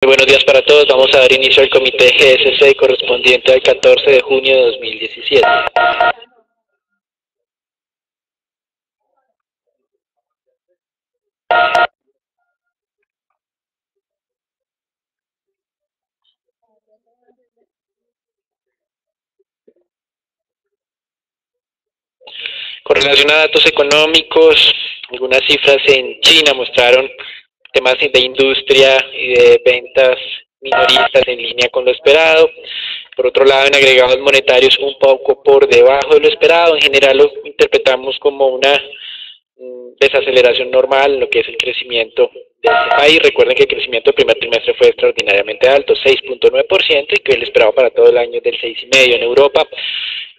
Muy buenos días para todos. Vamos a dar inicio al comité GSC correspondiente al 14 de junio de 2017. Con relación a datos económicos, algunas cifras en China mostraron temas de industria y de ventas minoristas en línea con lo esperado. Por otro lado, en agregados monetarios un poco por debajo de lo esperado. En general lo interpretamos como una desaceleración normal en lo que es el crecimiento de este país. Recuerden que el crecimiento del primer trimestre fue extraordinariamente alto, 6.9%, y que el esperado para todo el año es del 6,5%. En Europa,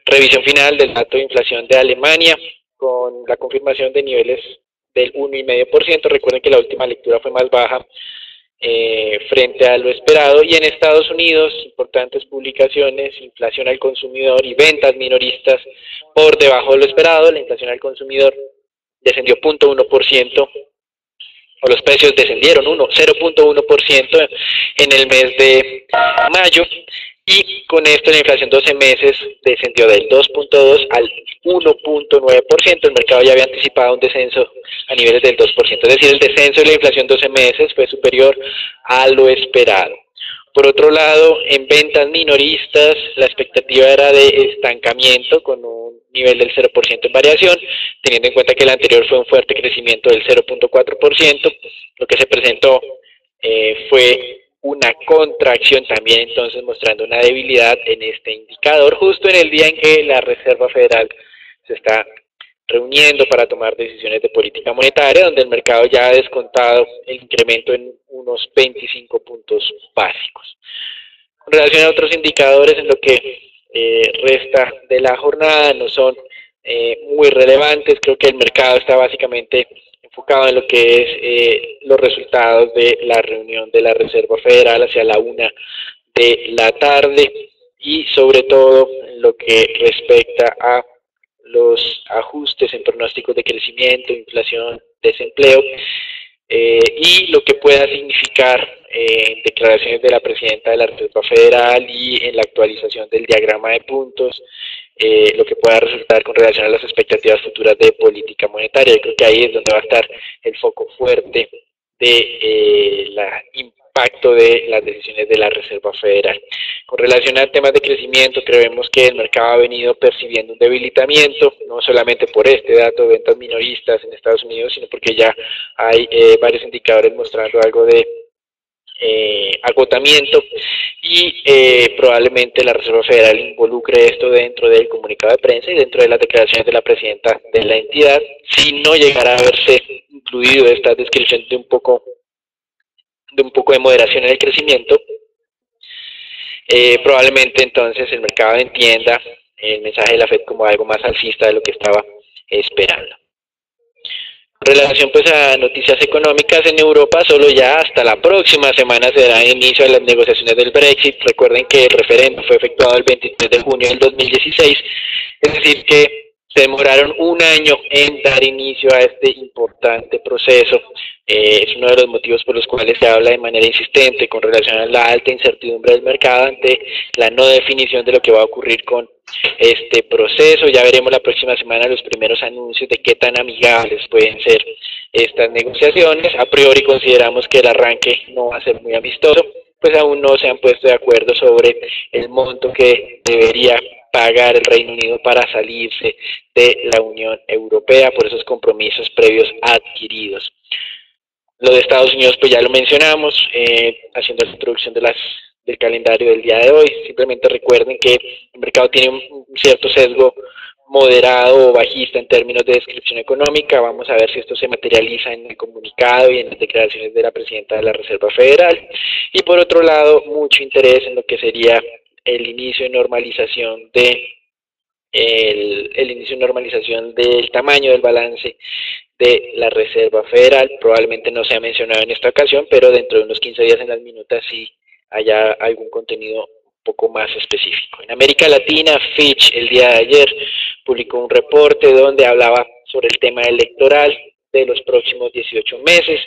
revisión final del dato de inflación de Alemania, con la confirmación de niveles del 1,5%. Recuerden que la última lectura fue más baja frente a lo esperado. Y en Estados Unidos, importantes publicaciones: inflación al consumidor y ventas minoristas por debajo de lo esperado. La inflación al consumidor descendió 0.1%, o los precios descendieron 0.1% en el mes de mayo, y con esto la inflación 12 meses descendió del 2.2 al 1.9%. El mercado ya había anticipado un descenso a niveles del 2%, es decir, el descenso de la inflación 12 meses fue superior a lo esperado. Por otro lado, en ventas minoristas, la expectativa era de estancamiento con un nivel del 0% en variación, teniendo en cuenta que el anterior fue un fuerte crecimiento del 0.4%. Lo que se presentó fue una contracción también, entonces mostrando una debilidad en este indicador, justo en el día en que la Reserva Federal se está reuniendo para tomar decisiones de política monetaria, donde el mercado ya ha descontado el incremento en unos 25 puntos básicos. Con relación a otros indicadores, en lo que resta de la jornada, no son muy relevantes. Creo que el mercado está básicamente enfocado en lo que es los resultados de la reunión de la Reserva Federal hacia la 1 de la tarde, y sobre todo en lo que respecta a los ajustes en pronósticos de crecimiento, inflación, desempleo, y lo que pueda significar en declaraciones de la presidenta de la Reserva Federal y en la actualización del diagrama de puntos, lo que pueda resultar con relación a las expectativas futuras de política monetaria. Yo creo que ahí es donde va a estar el foco fuerte de la impacto de las decisiones de la Reserva Federal. Con relación a temas de crecimiento, creemos que el mercado ha venido percibiendo un debilitamiento, no solamente por este dato de ventas minoristas en Estados Unidos, sino porque ya hay varios indicadores mostrando algo de agotamiento, y probablemente la Reserva Federal involucre esto dentro del comunicado de prensa y dentro de las declaraciones de la presidenta de la entidad. Si no llegara a verse incluido esta descripción de un poco de moderación en el crecimiento, probablemente entonces el mercado entienda el mensaje de la Fed como algo más alcista de lo que estaba esperando. En relación pues a noticias económicas, en Europa solo ya hasta la próxima semana se dará inicio a las negociaciones del Brexit. Recuerden que el referéndum fue efectuado el 23 de junio del 2016, es decir que se demoraron un año en dar inicio a este importante proceso. Es uno de los motivos por los cuales se habla de manera insistente con relación a la alta incertidumbre del mercado ante la no definición de lo que va a ocurrir con este proceso. Ya veremos la próxima semana los primeros anuncios de qué tan amigables pueden ser estas negociaciones. A priori consideramos que el arranque no va a ser muy amistoso, pues aún no se han puesto de acuerdo sobre el monto que debería pagar el Reino Unido para salirse de la Unión Europea por esos compromisos previos adquiridos. Lo de Estados Unidos pues ya lo mencionamos, haciendo la introducción del calendario del día de hoy. Simplemente recuerden que el mercado tiene un cierto sesgo moderado o bajista en términos de descripción económica. Vamos a ver si esto se materializa en el comunicado y en las declaraciones de la presidenta de la Reserva Federal. Y por otro lado, mucho interés en lo que sería el inicio de normalización del tamaño del balance de la Reserva Federal. Probablemente no se ha mencionado en esta ocasión, pero dentro de unos 15 días en las minutas sí haya algún contenido un poco más específico. En América Latina, Fitch el día de ayer publicó un reporte donde hablaba sobre el tema electoral, de los próximos 18 meses.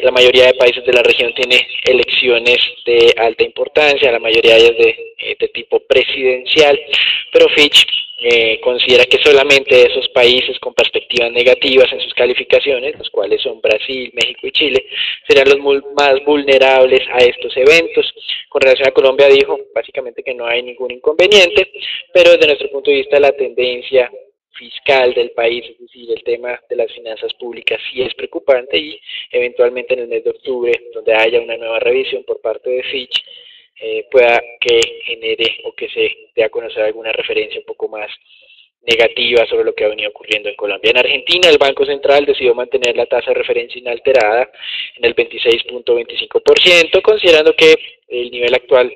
La mayoría de países de la región tiene elecciones de alta importancia, la mayoría de ellas de tipo presidencial, pero Fitch considera que solamente esos países con perspectivas negativas en sus calificaciones, los cuales son Brasil, México y Chile, serán los más vulnerables a estos eventos. Con relación a Colombia dijo básicamente que no hay ningún inconveniente, pero desde nuestro punto de vista la tendencia fiscal del país, es decir, el tema de las finanzas públicas sí es preocupante y eventualmente en el mes de octubre, donde haya una nueva revisión por parte de Fitch, pueda que genere o que se dé a conocer alguna referencia un poco más negativa sobre lo que ha venido ocurriendo en Colombia. En Argentina, el Banco Central decidió mantener la tasa de referencia inalterada en el 26.25%, considerando que el nivel actual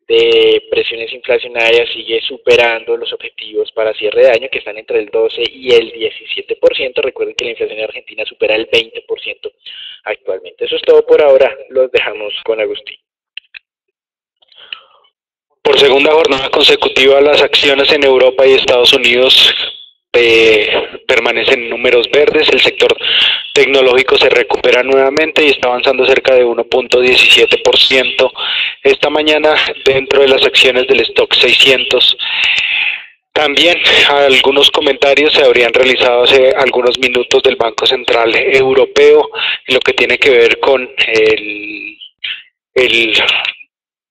de presiones inflacionarias sigue superando los objetivos para cierre de año, que están entre el 12 y el 17%. Recuerden que la inflación en Argentina supera el 20% actualmente. Eso es todo por ahora. Los dejamos con Agustín. Por segunda jornada consecutiva, las acciones en Europa y Estados Unidos permanecen en números verdes. El sector tecnológico se recupera nuevamente y está avanzando cerca de 1.17% esta mañana dentro de las acciones del Stock 600. También algunos comentarios se habrían realizado hace algunos minutos del Banco Central Europeo en lo que tiene que ver con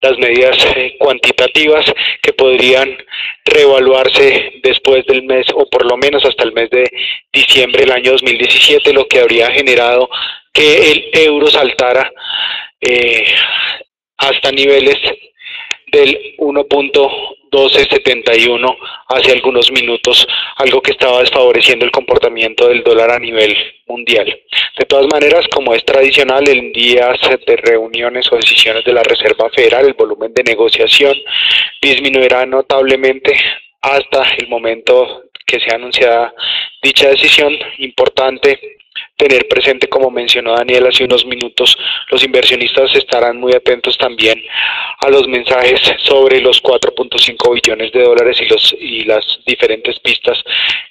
las medidas cuantitativas que podrían reevaluarse después del mes o por lo menos hasta el mes de diciembre del año 2017, lo que habría generado que el euro saltara hasta niveles del 1.1271 hace algunos minutos, algo que estaba desfavoreciendo el comportamiento del dólar a nivel mundial. De todas maneras, como es tradicional en días de reuniones o decisiones de la Reserva Federal, el volumen de negociación disminuirá notablemente hasta el momento que sea anunciada dicha decisión. Importante tener presente, como mencionó Daniel hace unos minutos, los inversionistas estarán muy atentos también a los mensajes sobre los 4.5 billones de dólares y las diferentes pistas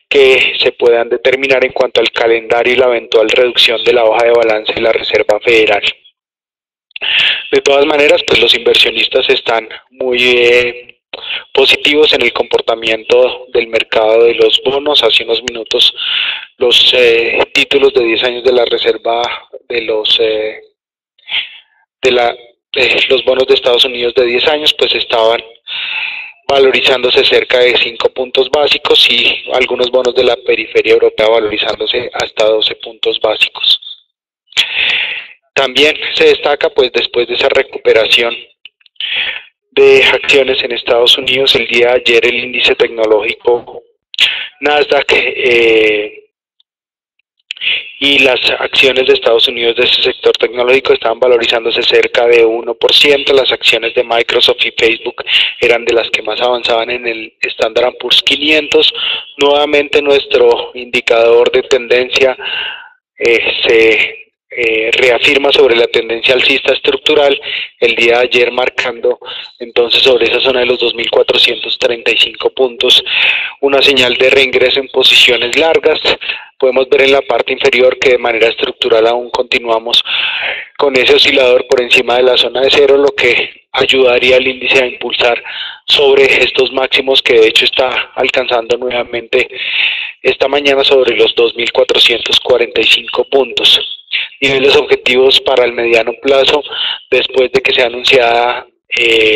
que se puedan determinar en cuanto al calendario y la eventual reducción de la hoja de balance de la Reserva Federal. De todas maneras, pues los inversionistas están muy positivos en el comportamiento del mercado de los bonos. Hace unos minutos los títulos de 10 años de la reserva de los bonos de Estados Unidos de 10 años pues estaban valorizándose cerca de 5 puntos básicos y algunos bonos de la periferia europea valorizándose hasta 12 puntos básicos. También se destaca, pues después de esa recuperación de acciones en Estados Unidos, el día de ayer el índice tecnológico Nasdaq y las acciones de Estados Unidos de ese sector tecnológico estaban valorizándose cerca de 1%. Las acciones de Microsoft y Facebook eran de las que más avanzaban en el Standard & Poor's 500. Nuevamente nuestro indicador de tendencia se reafirma sobre la tendencia alcista estructural el día de ayer, marcando entonces sobre esa zona de los 2.435 puntos una señal de reingreso en posiciones largas. Podemos ver en la parte inferior que de manera estructural aún continuamos con ese oscilador por encima de la zona de cero, lo que ayudaría al índice a impulsar sobre estos máximos que de hecho está alcanzando nuevamente esta mañana sobre los 2.445 puntos. Niveles objetivos para el mediano plazo, después de que sea anunciada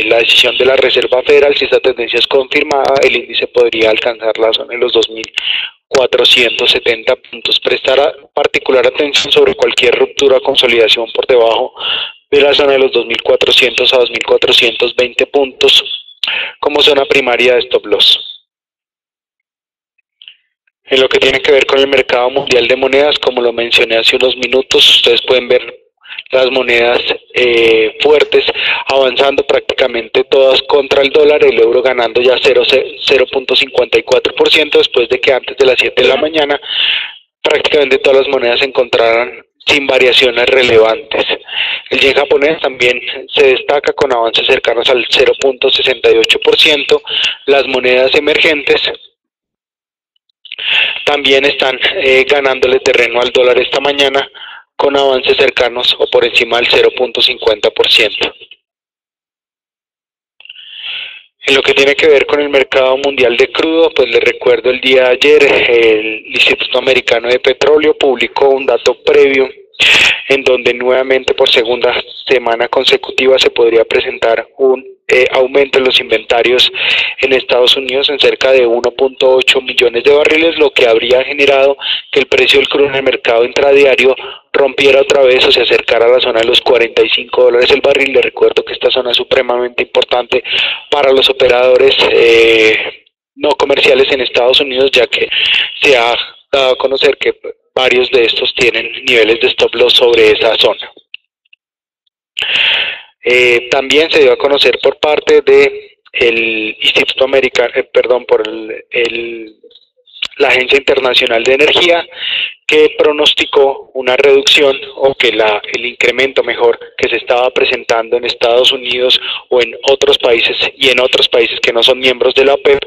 la decisión de la Reserva Federal, si esta tendencia es confirmada, el índice podría alcanzar la zona de los 2.470 puntos. Prestar particular atención sobre cualquier ruptura o consolidación por debajo de la zona de los 2.400 a 2.420 puntos como zona primaria de stop loss. En lo que tiene que ver con el mercado mundial de monedas, como lo mencioné hace unos minutos, ustedes pueden ver las monedas fuertes avanzando prácticamente todas contra el dólar, el euro ganando ya 0.54% después de que antes de las 7 de la mañana prácticamente todas las monedas se encontraran sin variaciones relevantes. El yen japonés también se destaca con avances cercanos al 0.68%. Las monedas emergentes También están ganándole terreno al dólar esta mañana con avances cercanos o por encima del 0.50%. En lo que tiene que ver con el mercado mundial de crudo, pues les recuerdo el día de ayer el Instituto Americano de Petróleo publicó un dato previo en donde nuevamente por segunda semana consecutiva se podría presentar un aumento en los inventarios en Estados Unidos en cerca de 1.8 millones de barriles, lo que habría generado que el precio del crudo en el mercado intradiario rompiera otra vez o se acercara a la zona de los $45 el barril. Les recuerdo que esta zona es supremamente importante para los operadores no comerciales en Estados Unidos, ya que se ha dado a conocer que varios de estos tienen niveles de stop loss sobre esa zona. También se dio a conocer por parte de el Instituto Americano, la Agencia Internacional de Energía, que pronosticó una reducción o que el incremento mejor que se estaba presentando en Estados Unidos o en otros países y en otros países que no son miembros de la OPEP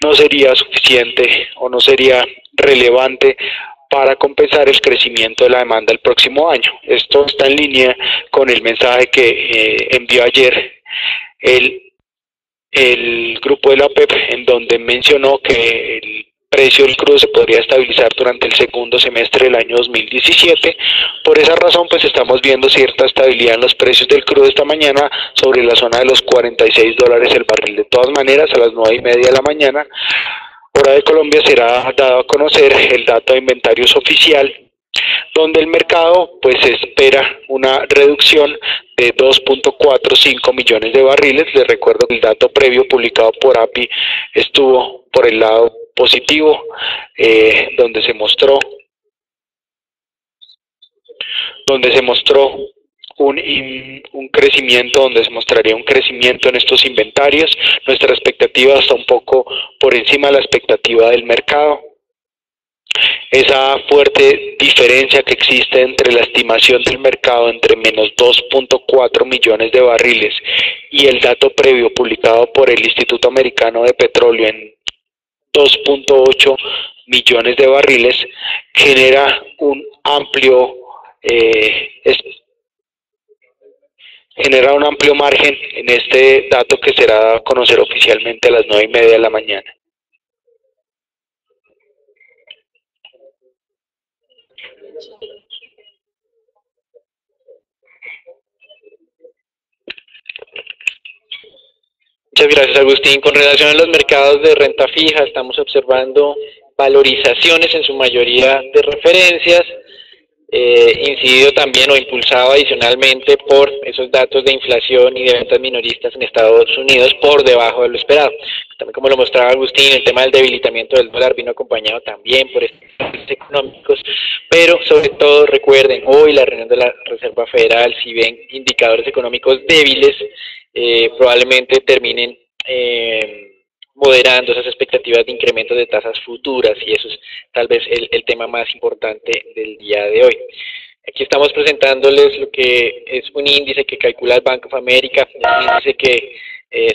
no sería suficiente o no sería relevante para compensar el crecimiento de la demanda el próximo año. Esto está en línea con el mensaje que envió ayer el grupo de la OPEP, en donde mencionó que el precio del crudo se podría estabilizar durante el segundo semestre del año 2017. Por esa razón, pues estamos viendo cierta estabilidad en los precios del crudo esta mañana sobre la zona de los $46 el barril. De todas maneras, a las 9:30 de la mañana, hora de Colombia, será dado a conocer el dato de inventarios oficial, donde el mercado pues espera una reducción de 2.45 millones de barriles. Les recuerdo que el dato previo publicado por API estuvo por el lado positivo, donde se mostró un crecimiento, donde se mostraría un crecimiento en estos inventarios. Nuestra expectativa está un poco por encima de la expectativa del mercado. Esa fuerte diferencia que existe entre la estimación del mercado entre menos 2.4 millones de barriles y el dato previo publicado por el Instituto Americano de Petróleo en 2.8 millones de barriles genera un amplio margen en este dato que será dado a conocer oficialmente a las 9:30 de la mañana. Muchas gracias, Agustín. Con relación a los mercados de renta fija, estamos observando valorizaciones en su mayoría de referencias, incidido también o impulsado adicionalmente por esos datos de inflación y de ventas minoristas en Estados Unidos por debajo de lo esperado. También, como lo mostraba Agustín, el tema del debilitamiento del dólar vino acompañado también por estos económicos, pero sobre todo recuerden, hoy la reunión de la Reserva Federal, si ven indicadores económicos débiles, probablemente terminen moderando esas expectativas de incremento de tasas futuras, y eso es tal vez el tema más importante del día de hoy. Aquí estamos presentándoles lo que es un índice que calcula el Bank of America, un índice que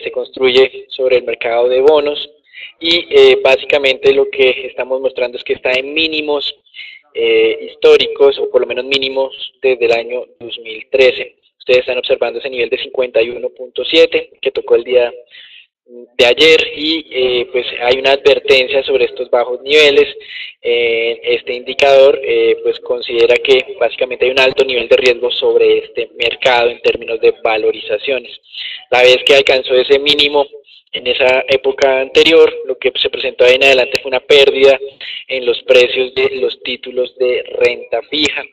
se construye sobre el mercado de bonos, y básicamente lo que estamos mostrando es que está en mínimos históricos, o por lo menos mínimos desde el año 2013. Ustedes están observando ese nivel de 51.7 que tocó el día de ayer, y pues hay una advertencia sobre estos bajos niveles. Este indicador pues considera que básicamente hay un alto nivel de riesgo sobre este mercado en términos de valorizaciones. La vez que alcanzó ese mínimo en esa época anterior, lo que se presentó ahí en adelante fue una pérdida en los precios de los títulos de renta fija.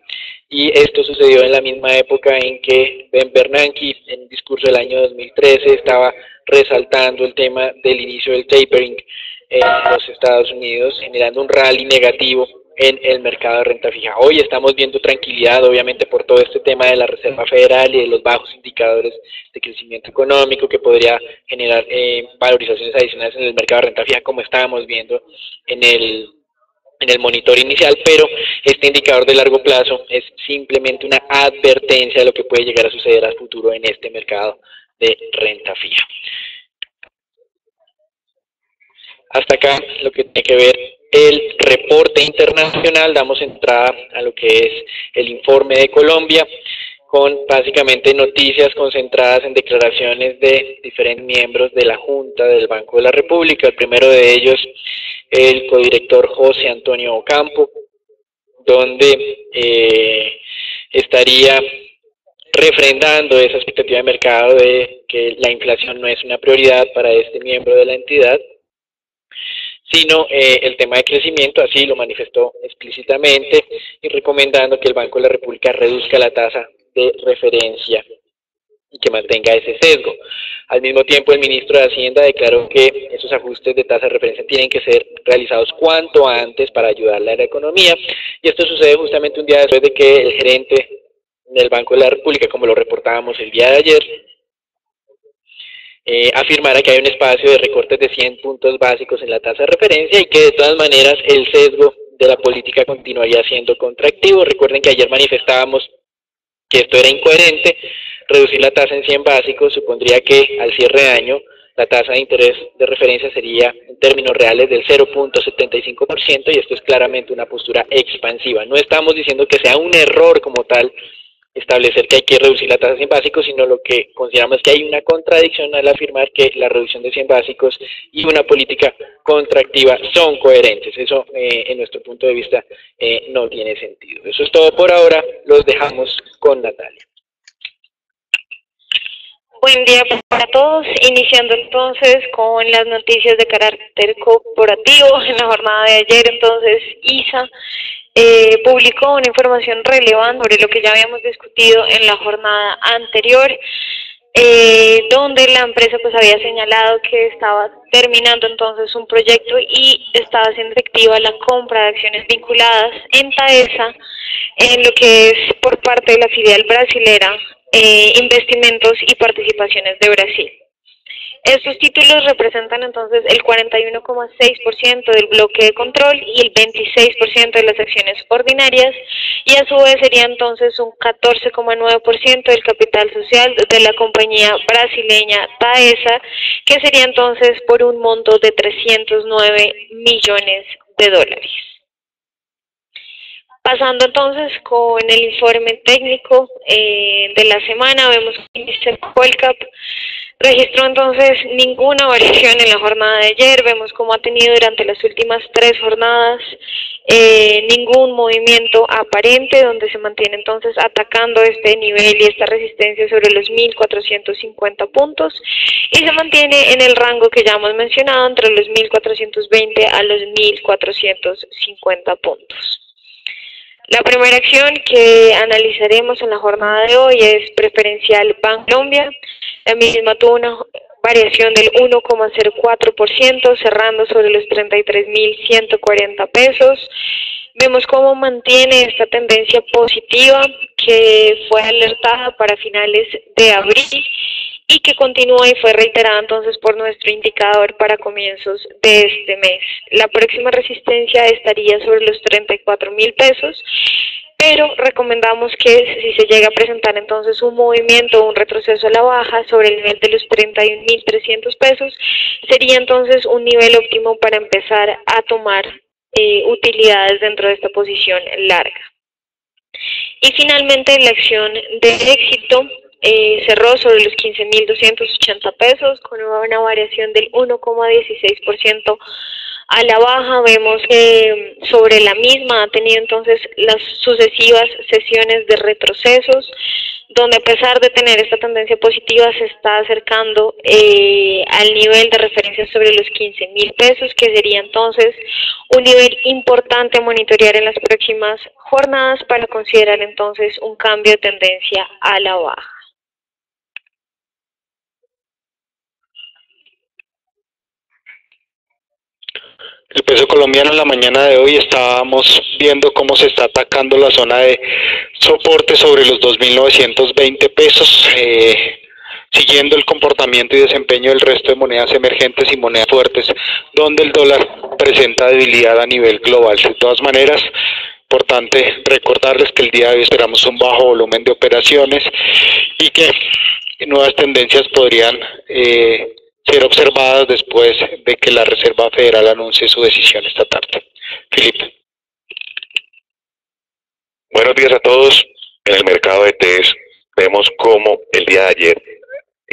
Y esto sucedió en la misma época en que Ben Bernanke, en un discurso del año 2013, estaba resaltando el tema del inicio del tapering en los Estados Unidos, generando un rally negativo en el mercado de renta fija. Hoy estamos viendo tranquilidad, obviamente, por todo este tema de la Reserva Federal y de los bajos indicadores de crecimiento económico que podría generar valorizaciones adicionales en el mercado de renta fija, como estábamos viendo en el monitor inicial, pero este indicador de largo plazo es simplemente una advertencia de lo que puede llegar a suceder a futuro en este mercado de renta fija. Hasta acá lo que tiene que ver el reporte internacional. Damos entrada a lo que es el informe de Colombia, con básicamente noticias concentradas en declaraciones de diferentes miembros de la Junta del Banco de la República. El primero de ellos, el codirector José Antonio Ocampo, donde estaría refrendando esa expectativa de mercado de que la inflación no es una prioridad para este miembro de la entidad, sino el tema de crecimiento. Así lo manifestó explícitamente, y recomendando que el Banco de la República reduzca la tasa de referencia y que mantenga ese sesgo. Al mismo tiempo, el ministro de Hacienda declaró que esos ajustes de tasa de referencia tienen que ser realizados cuanto antes para ayudarle a la economía, y esto sucede justamente un día después de que el gerente del Banco de la República, como lo reportábamos el día de ayer, afirmara que hay un espacio de recortes de 100 puntos básicos en la tasa de referencia y que de todas maneras el sesgo de la política continuaría siendo contractivo. Recuerden que ayer manifestábamos que esto era incoherente. Reducir la tasa en 100 básicos supondría que al cierre de año la tasa de interés de referencia sería en términos reales del 0.75%, y esto es claramente una postura expansiva. No estamos diciendo que sea un error como tal establecer que hay que reducir la tasa de 100 básicos, sino lo que consideramos que hay una contradicción al afirmar que la reducción de 100 básicos y una política contractiva son coherentes. Eso, en nuestro punto de vista, no tiene sentido. Eso es todo por ahora. Los dejamos con Natalia. Buen día para todos, iniciando entonces con las noticias de carácter corporativo. En la jornada de ayer, entonces, ISA publicó una información relevante sobre lo que ya habíamos discutido en la jornada anterior, donde la empresa pues había señalado que estaba terminando entonces un proyecto y estaba haciendo efectiva la compra de acciones vinculadas en Taesa, en lo que es por parte de la filial brasilera Investimentos y Participaciones de Brasil. Estos títulos representan entonces el 41,6% del bloque de control y el 26% de las acciones ordinarias, y a su vez sería entonces un 14,9% del capital social de la compañía brasileña Taesa, que sería entonces por un monto de 309 millones de dólares. Pasando entonces con el informe técnico de la semana, vemos que el índice Colcap registró entonces ninguna variación en la jornada de ayer. Vemos cómo ha tenido durante las últimas 3 jornadas ningún movimiento aparente, donde se mantiene entonces atacando este nivel y esta resistencia sobre los 1.450 puntos, y se mantiene en el rango que ya hemos mencionado, entre los 1.420 a los 1.450 puntos. La primera acción que analizaremos en la jornada de hoy es Preferencial Bancolombia. La misma tuvo una variación del 1,04%, cerrando sobre los 33.140 pesos. Vemos cómo mantiene esta tendencia positiva que fue alertada para finales de abril y que continúa y fue reiterada entonces por nuestro indicador para comienzos de este mes. La próxima resistencia estaría sobre los 34.000 pesos, pero recomendamos que si se llega a presentar entonces un movimiento o un retroceso a la baja sobre el nivel de los 31.300 pesos, sería entonces un nivel óptimo para empezar a tomar utilidades dentro de esta posición larga. Y finalmente la acción de éxito cerró sobre los 15.280 pesos con una variación del 1,16% a la baja. Vemos que sobre la misma ha tenido entonces las sucesivas sesiones de retrocesos, donde a pesar de tener esta tendencia positiva se está acercando al nivel de referencia sobre los 15.000 pesos, que sería entonces un nivel importante a monitorear en las próximas jornadas para considerar entonces un cambio de tendencia a la baja. El peso colombiano en la mañana de hoy estábamos viendo cómo se está atacando la zona de soporte sobre los 2.920 pesos, siguiendo el comportamiento y desempeño del resto de monedas emergentes y monedas fuertes, donde el dólar presenta debilidad a nivel global. De todas maneras, importante recordarles que el día de hoy esperamos un bajo volumen de operaciones y que nuevas tendencias podrían ser observadas después de que la Reserva Federal anuncie su decisión esta tarde. Felipe. Buenos días a todos. En el mercado de ETS vemos cómo el día de ayer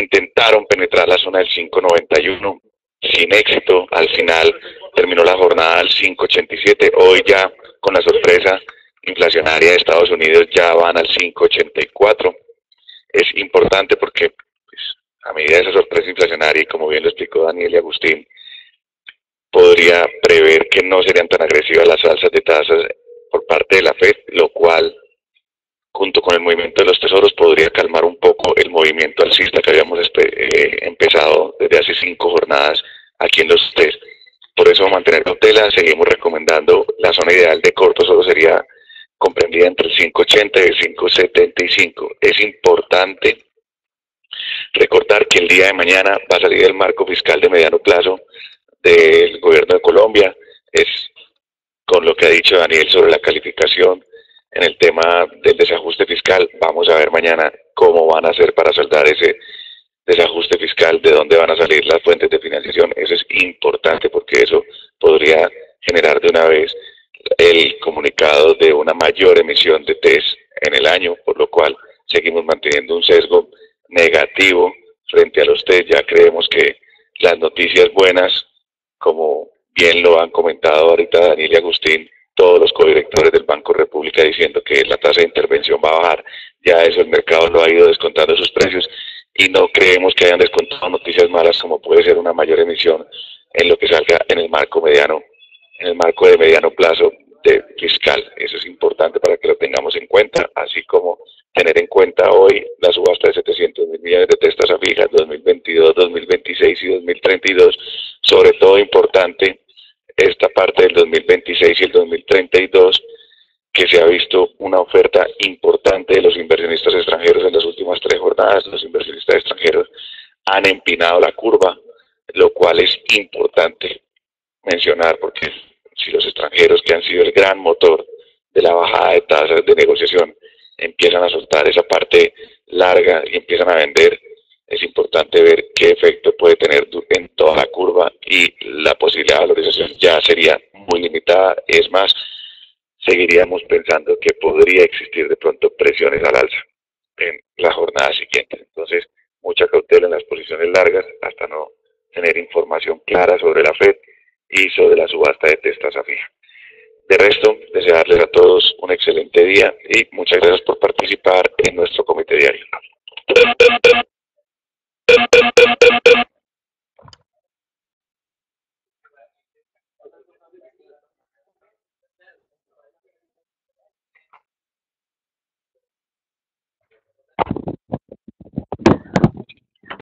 intentaron penetrar la zona del 5.91 sin éxito. Al final terminó la jornada al 5.87. Hoy ya con la sorpresa inflacionaria de Estados Unidos ya van al 5.84. Es importante porque pues, a medida de esa sorpresa inflacionaria, y como bien lo explicó Daniel y Agustín, podría prever que no serían tan agresivas las alzas de tasas por parte de la Fed, lo cual, junto con el movimiento de los tesoros, podría calmar un poco el movimiento alcista que habíamos empezado desde hace 5 jornadas aquí en los test. Por eso mantener cautela, seguimos recomendando la zona ideal de corto, solo sería comprendida entre el 5.80 y el 5.75. Es importante recordar que el día de mañana va a salir el marco fiscal de mediano plazo del gobierno de Colombia. Es con lo que ha dicho Daniel sobre la calificación en el tema del desajuste fiscal. Vamos a ver mañana cómo van a hacer para saldar ese desajuste fiscal, de dónde van a salir las fuentes de financiación. Eso es importante porque eso podría generar de una vez el comunicado de una mayor emisión de TES en el año, por lo cual seguimos manteniendo un sesgo negativo frente a los TES. Ya creemos que las noticias buenas, como bien lo han comentado ahorita Daniel y Agustín, todos los codirectores del Banco República diciendo que la tasa de intervención va a bajar, ya eso el mercado lo ha ido descontando sus precios y no creemos que hayan descontado noticias malas como puede ser una mayor emisión en lo que salga en el marco de mediano plazo de fiscal. Eso es importante para que lo tengamos en cuenta, así como tener en cuenta hoy la subasta de 700.000 millones de testas a fijas 2022, 2026 y 2032, sobre todo importante esta parte del 2026 y el 2032, que se ha visto una oferta importante de los inversionistas extranjeros en las últimas 3 jornadas. Los inversionistas extranjeros han empinado la curva, lo cual es importante mencionar porque si los extranjeros, que han sido el gran motor de la bajada de tasas de negociación, empiezan a soltar esa parte larga y empiezan a vender, es importante ver qué efecto puede tener en toda la curva y la posibilidad de valorización ya sería muy limitada. Es más, seguiríamos pensando que podría existir de pronto presiones al alza en la jornada siguiente. Entonces, mucha cautela en las posiciones largas hasta no tener información clara sobre la Fed y sobre la subasta de testas a fija. De resto, desearles a todos un excelente día y muchas gracias por participar en nuestro comité diario.